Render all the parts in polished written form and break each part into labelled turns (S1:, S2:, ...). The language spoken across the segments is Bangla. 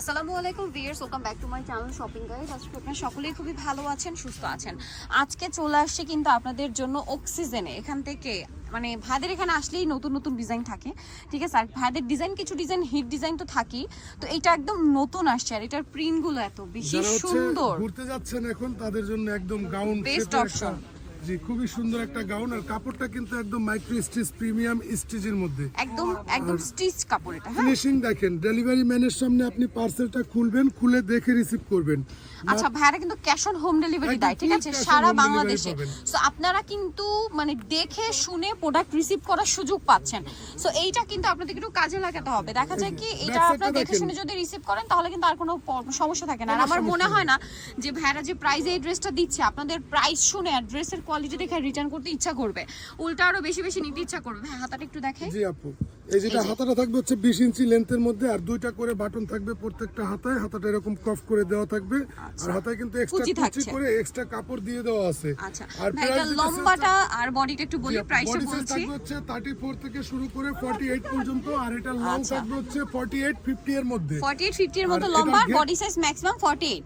S1: আসসালামু আলাইকুম viewers, welcome back to my channel shopping guide. আজকে আপনারা সকলেই খুবই ভালো আছেন, সুস্থ আছেন। আজকে চলে আসছে কিন্তু আপনাদের জন্য অক্সিজেনে। এখান থেকে মানে ভাইদের এখানে আসলেই নতুন নতুন ডিজাইন থাকে, ঠিক আছে। আর ভাইদের ডিজাইন কিছু ডিজাইন হিট ডিজাইন তো থাকেই, তো এটা একদম নতুন আসছে আর এটার প্রিন্টগুলো এত বেশি সুন্দর।
S2: ঘুরতে যাচ্ছেন এখন তাদের জন্য একদম গাউন
S1: বেস্ট অপশন।
S2: জি, খুবই সুন্দর একটা গাউন। আর কাপড়টা কিন্তু একদম মাইক্রো স্টিচ প্রিমিয়াম স্টিচের মধ্যে,
S1: একদম একদম স্টিচ কাপড় এটা। হ্যাঁ,
S2: ফিনিশিং দেখেন। ডেলিভারি ম্যানের সামনে আপনি পার্সেলটা খুলবেন, খুলে দেখে রিসিভ করবেন।
S1: আচ্ছা, ভাইরা কিন্তু ক্যাশ অন হোম ডেলিভারি দেয়, ঠিক আছে, সারা বাংলাদেশে। সো আপনারা কিন্তু মানে দেখে শুনে প্রোডাক্ট রিসিভ করার সুযোগ পাচ্ছেন। সো এইটা কিন্তু আপনাদের একটু কাজে লাগাতে হবে। দেখা যায় কি এটা আপনারা দেখে শুনে যদি রিসিভ করেন তাহলে কিন্তু আর কোনো সমস্যা থাকে না। আর আমার মনে হয় না যে ভাইরা যে প্রাইসে এই ড্রেসটা দিচ্ছে, আপনাদের প্রাইস শুনে আর ড্রেসের কোয়ালিটি দেখে রিটার্ন করতে ইচ্ছা করবে, উল্টা আরো বেশি বেশি নিতে ইচ্ছা করবে। ভাই হাতাটা একটু দেখাই।
S2: জি আপু, এই যেটা হাতাটা থাকবে হচ্ছে 20 ইঞ্চি লেন্থের মধ্যে, আর দুইটা করে বাটন থাকবে প্রত্যেকটা হাতায়। হাতাটা এরকম কফ করে দেওয়া থাকবে, আর হাতায় কিন্তু এক্সট্রা কুচি করে এক্সট্রা কাপড় দিয়ে দেওয়া আছে।
S1: আচ্ছা,
S2: আর
S1: এটা লম্বাটা আর বডিটা একটু বলি, প্রাইসটা বলছি।
S2: থাকবে হচ্ছে 34 থেকে শুরু করে 48 পর্যন্ত, আর এটা লং থাকবে হচ্ছে 48 50 এর মধ্যে।
S1: 48 50 এর মধ্যে লম্বা, আর বডি সাইজ ম্যাক্সিমাম 48।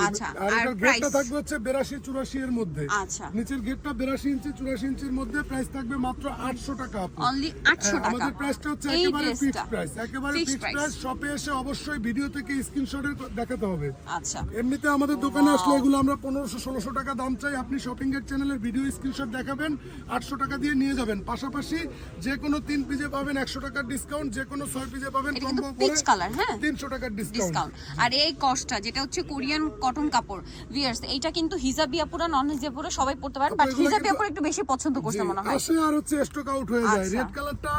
S2: আচ্ছা, আর এটা গেটটা থাকবে হচ্ছে 82 84 এর মধ্যে।
S1: আচ্ছা,
S2: নিচের গেটটা 82 ইঞ্চি 84 ইঞ্চির মধ্যে। প্রাইস থাকবে মাত্র 800 টাকা।
S1: অনলি 800 টাকা।
S2: আমাদের প্রাইসটা হচ্ছে একেবারে ফিক্সড প্রাইস, একেবারে ফিক্সড প্রাইস। শপে এসে অবশ্যই ভিডিও থেকে স্ক্রিনশটে দেখাতে হবে।
S1: আচ্ছা,
S2: এমনিতে আমাদের দোকানে আসলে এগুলো আমরা 1500 1600 টাকা দাম চাই। আপনি শপিং গেট চ্যানেলের ভিডিও স্ক্রিনশট দেখাবেন, 800 টাকা দিয়ে নিয়ে যাবেন। পাশাপাশি যে কোনো 3 পিসে পাবেন 100 টাকার ডিসকাউন্ট, যে কোনো 6 পিসে পাবেন কম্বো করে
S1: পিচ কালার, হ্যাঁ
S2: 300 টাকার ডিসকাউন্ট।
S1: আর এই কস্টটা যেটা হচ্ছে কোরিয়ান কটন কাপড় ভিউয়ার্স, এটা কিন্তু হিজাবিয়া পুরা নন হিজাবিয়া সবাই পড়তে পারে, বাট হিজাবিয়া পুরা একটু বেশি পছন্দ করছে মনে হয়।
S2: আসে আর হচ্ছে স্টক আউট হয়ে যায়। রেড কালারটা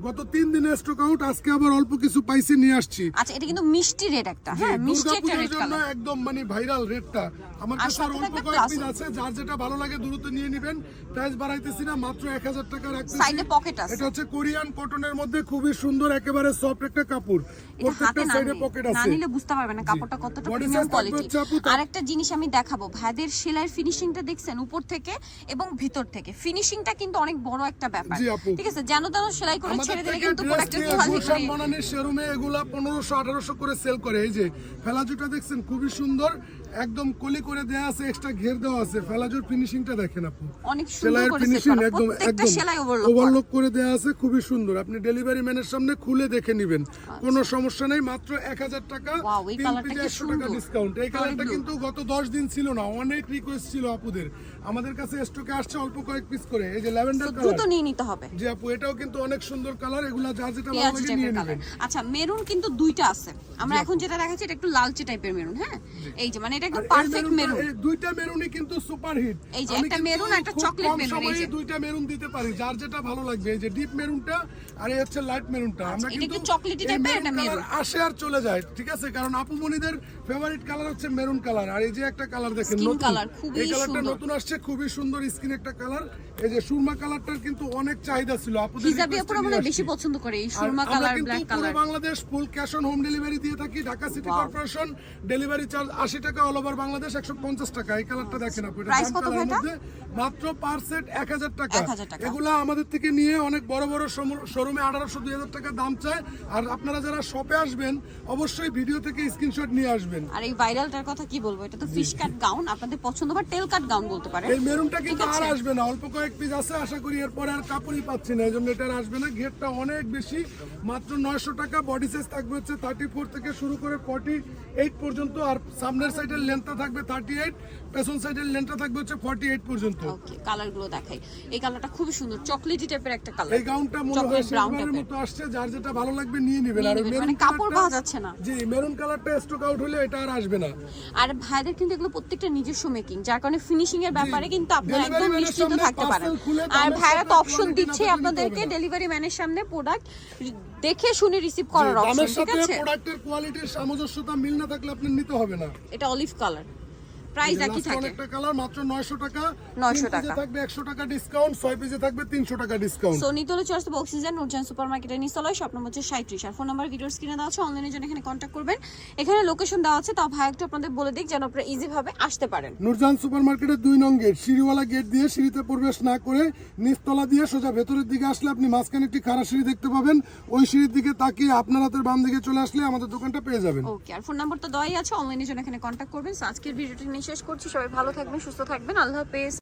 S2: গত 3 দিনে স্টক আউট, আজকে আবার অল্প কিছু পাইছি নিয়ে আসছি।
S1: আচ্ছা, এটা কিন্তু মিষ্টি রেড একটা, হ্যাঁ মিষ্টি একটা রেড কালার,
S2: একদম মানে ভাইরাল রেডটা। আমার কাছে আর অল্প কয়েক পিস আছে, যার যেটা ভালো লাগে দ্রুত নিয়ে নেবেন। প্রাইস বাড়াইতেছি না, মাত্র 1000 টাকা রাখতেছি।
S1: সাইডে পকেট আছে।
S2: এটা হচ্ছে কোরিয়ান কটনের মধ্যে খুবই সুন্দর, একেবারে সফট একটা কাপড়। প্রত্যেকটা সাইডে পকেট আছে,
S1: না নিলে বুঝতে পারবেন না কাপড়টা কতটা প্রিমিয়াম কোয়ালিটি। আরেকটা জিনিস আমি দেখাবো, ভাইদের সেলাইয়ের ফিনিশিংটা দেখছেন উপর থেকে এবং ভিতর থেকে। ফিনিশিংটা কিন্তু অনেক বড় একটা ব্যাপার, ঠিক আছে। যেন তেন সেলাই করে ছেড়ে দিলে কিন্তু প্রোডাক্টের কোয়ালিটি
S2: বানানোর শোরুমে এগুলা 1500 1800 করে সেল করে। এই যে ফেলাজুটা দেখছেন খুবই সুন্দর, একদম কলি করে দেয়া আছে, এক্সট্রা ঘের দেওয়া আছে। ফেলাজুর ফিনিশিংটা দেখেন আপু,
S1: অনেক সুন্দর করে
S2: ফিনিশিং একদম
S1: প্রত্যেকটা সেলাই
S2: ওভারলক করে দেয়া আছে, খুবই সুন্দর। আপনি ডেলিভারি ম্যানের সামনে খুলে দেখে নেবেন, কোনো সমস্যা নেই। মাত্র 1000 টাকা, 3 পিসে 100 টাকা ডিসকাউন্ট। এই কালারটা কিন্তু গত 10 দিন ছিল না, অনেক রিকোয়েস্ট ছিল আপুদের। আমাদের কাছে স্টকে আসছে অল্প কয়েক পিস করে। এই যে ল্যাভেন্ডার কালার,
S1: দ্রুত নিয়ে নিতে হবে।
S2: জি আপু, এটাও কিন্তু অনেক সুন্দর কালার। এগুলা যার যেটা ভালো লাগে নিয়ে নেবেন।
S1: আচ্ছা, মেরুন কিন্তু দুইটা আছে। আমরা এখন যেটা দেখাচ্ছি এটা একটু লালচে টাইপের মেরুন, হ্যাঁ এই যে মানে এটা একদম পারফেক্ট মেরুন।
S2: এই দুইটা মেরুনই কিন্তু সুপার হিট।
S1: এই যে একটা মেরুন একটা চকলেট মেরুন, এই যে
S2: দুইটা মেরুন দিতে পারি, যার যেটা ভালো লাগবে। এই যে ডিপ মেরুনটা আর এই হচ্ছে লাইট মেরুনটা। আমরা কিন্তু
S1: চকলেটি টাইপের এটা মেরুন
S2: আসে আর চলে যায়, ঠিক আছে। কারণ আপু মনিদের ফেভারিট কালার হচ্ছে মেরুন কালার। আর এই যে একটা কালার দেখেন নতুন, এই কালারটা নতুন আসছে, খুবই সুন্দর স্কিন একটা কালার। এই যে সুরমা কালারটার কিন্তু অনেক চাহিদা ছিল আপুদের,
S1: হিজাবিয়া পুরো মানে বেশি পছন্দ করে এই সুরমা কালার ব্ল্যাক কালার।
S2: পুরো Bangladesh full cash on home delivery দিয়ে থাকি। Dhaka city corporation delivery charge 80 টাকা, অল ওভার বাংলাদেশ 150 টাকা। এই কালারটা দেখেন আপু,
S1: প্রাইস কত ভাইটা?
S2: মাত্র পার সেট 1000 টাকা। এগুলা আমাদের থেকে নিয়ে অনেক বড় বড় শোরুমে 1800 2000 টাকা দাম চায়। আর আপনারা যারা শপে আসবেন অবশ্যই ভিডিও থেকে স্ক্রিনশট নিয়ে আসবেন।
S1: আর এই ভাইরালটার কথা কি বলবো, এটা তো ফিশ কাট গাউন, আপনাদের পছন্দ বা টেল কাট গাউন বলতে পারেন।
S2: এই মেরুনটা কিন্তু আর আসবে না, অল্প কয়েক পিস আছে, আশা করি এরপরে আর কাপড়ই পাচ্ছি না, এজন্য এটা আর আসবে না। ঘেরটা অনেক বেশি, মাত্র 900 টাকা। বডি সাইজ থাকবে হচ্ছে 34 থেকে শুরু করে 48 পর্যন্ত। আর সামনের সাইডের লেন্থটা থাকবে 38, পেছন সাইডের লেন্থটা থাকবে হচ্ছে 48 পর্যন্ত।
S1: ওকে, কালারগুলো দেখাই। এই কালারটা খুবই সুন্দর, চকলেটি টাইপের একটা কালার।
S2: এই গাউনটা মনে হয় শেষবারের মতো আসছে, যার যেটা ভালো লাগবে নিয়ে নেবেন। আর
S1: মানে কাপড় পাওয়া যাচ্ছে না।
S2: জি, মেরুন কালারটা স্টক আউট হলে এটা আর আসবে না।
S1: আর ভাইদের কিন্তু এগুলো প্রত্যেকটা নিজস্ব মেকিং, যার কারণে ফিনিশিং এর ব্যাপারে কিন্তু আপনারা একদম নিশ্চিন্ত থাকতে পারেন। আর ভাইরা তো অপশন দিচ্ছে আপনাদেরকে ডেলিভারি ম্যানের সামনে প্রোডাক্ট দেখে শুনে রিসিভ করার অপশন, ঠিক আছে।
S2: প্রোডাক্টের কোয়ালিটির সামঞ্জস্যতা মিল না থাকলে আপনি নিতে হবে না।
S1: এটা অলিভ কালার, প্রাইস একই থাকে।
S2: অনেকটা কালার মাত্র 900 টাকা।
S1: 900
S2: তিন পিসে
S1: টাকা।
S2: থাকবে 100 টাকা ডিসকাউন্ট, 6 পিসে থাকবে 300 টাকা ডিসকাউন্ট।
S1: সো নিতে হলে চলে আসতে অক্সিজেন নুরজাহান সুপারমার্কেটের নিচতলায়, শপ নম্বর হচ্ছে 37 আর ফোন নাম্বার ভিডিওর স্ক্রিনে দেওয়া আছে, অনলাইনের জন্য এখানে কন্ট্যাক্ট করবেন। এখানে লোকেশন দেওয়া আছে, তাও ভাই একটু আপনাদের বলে দিক যেন আপনারা ইজি ভাবে আসতে পারেন।
S2: নুরজাহান সুপারমার্কেটের 2 নং গেট, সিঁড়িওয়ালা গেট দিয়ে সিঁড়িতে প্রবেশ না করে নিচতলা দিয়ে সোজা ভেতরের দিকে আসলে আপনি মাঝখানে একটি খাড়া সিঁড়ি দেখতে পাবেন। ওই সিঁড়ির দিকে তাকিয়ে আপনার হাতের বাম দিকে চলে আসলে আমাদের দোকানটা পেয়ে যাবেন।
S1: ওকে, আর ফোন নাম্বার তো দেওয়াই আছে, অনলাইনের জন্য এখানে কন্ট্যাক্ট করবেন। সো আজকের ভিডিওটি নিয়ে শেষ করছি, সবাই ভালো থাকবেন, সুস্থ থাকবেন, আল্লাহ হাফেজ।